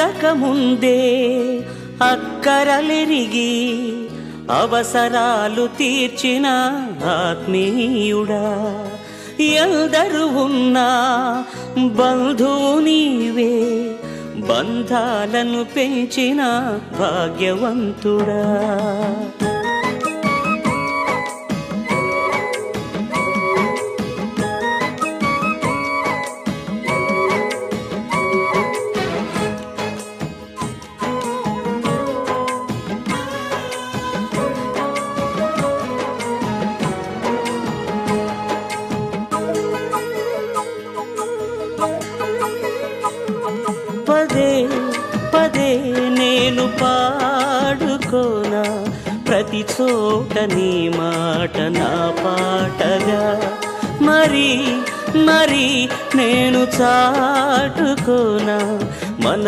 అడగకముందే అక్కరలెరిగి అవసరాలు తీర్చిన ఆత్మీయుడా, ఎందరు ఉన్నా బంధువు నీవే, బంధాలను పెంచిన భాగ్యవంతుడా. పదే పదే నేను పాడుకోనా ప్రతి చోట నీ మాట నా పాటగా, మరి మరి నేను చాటుకోనా మన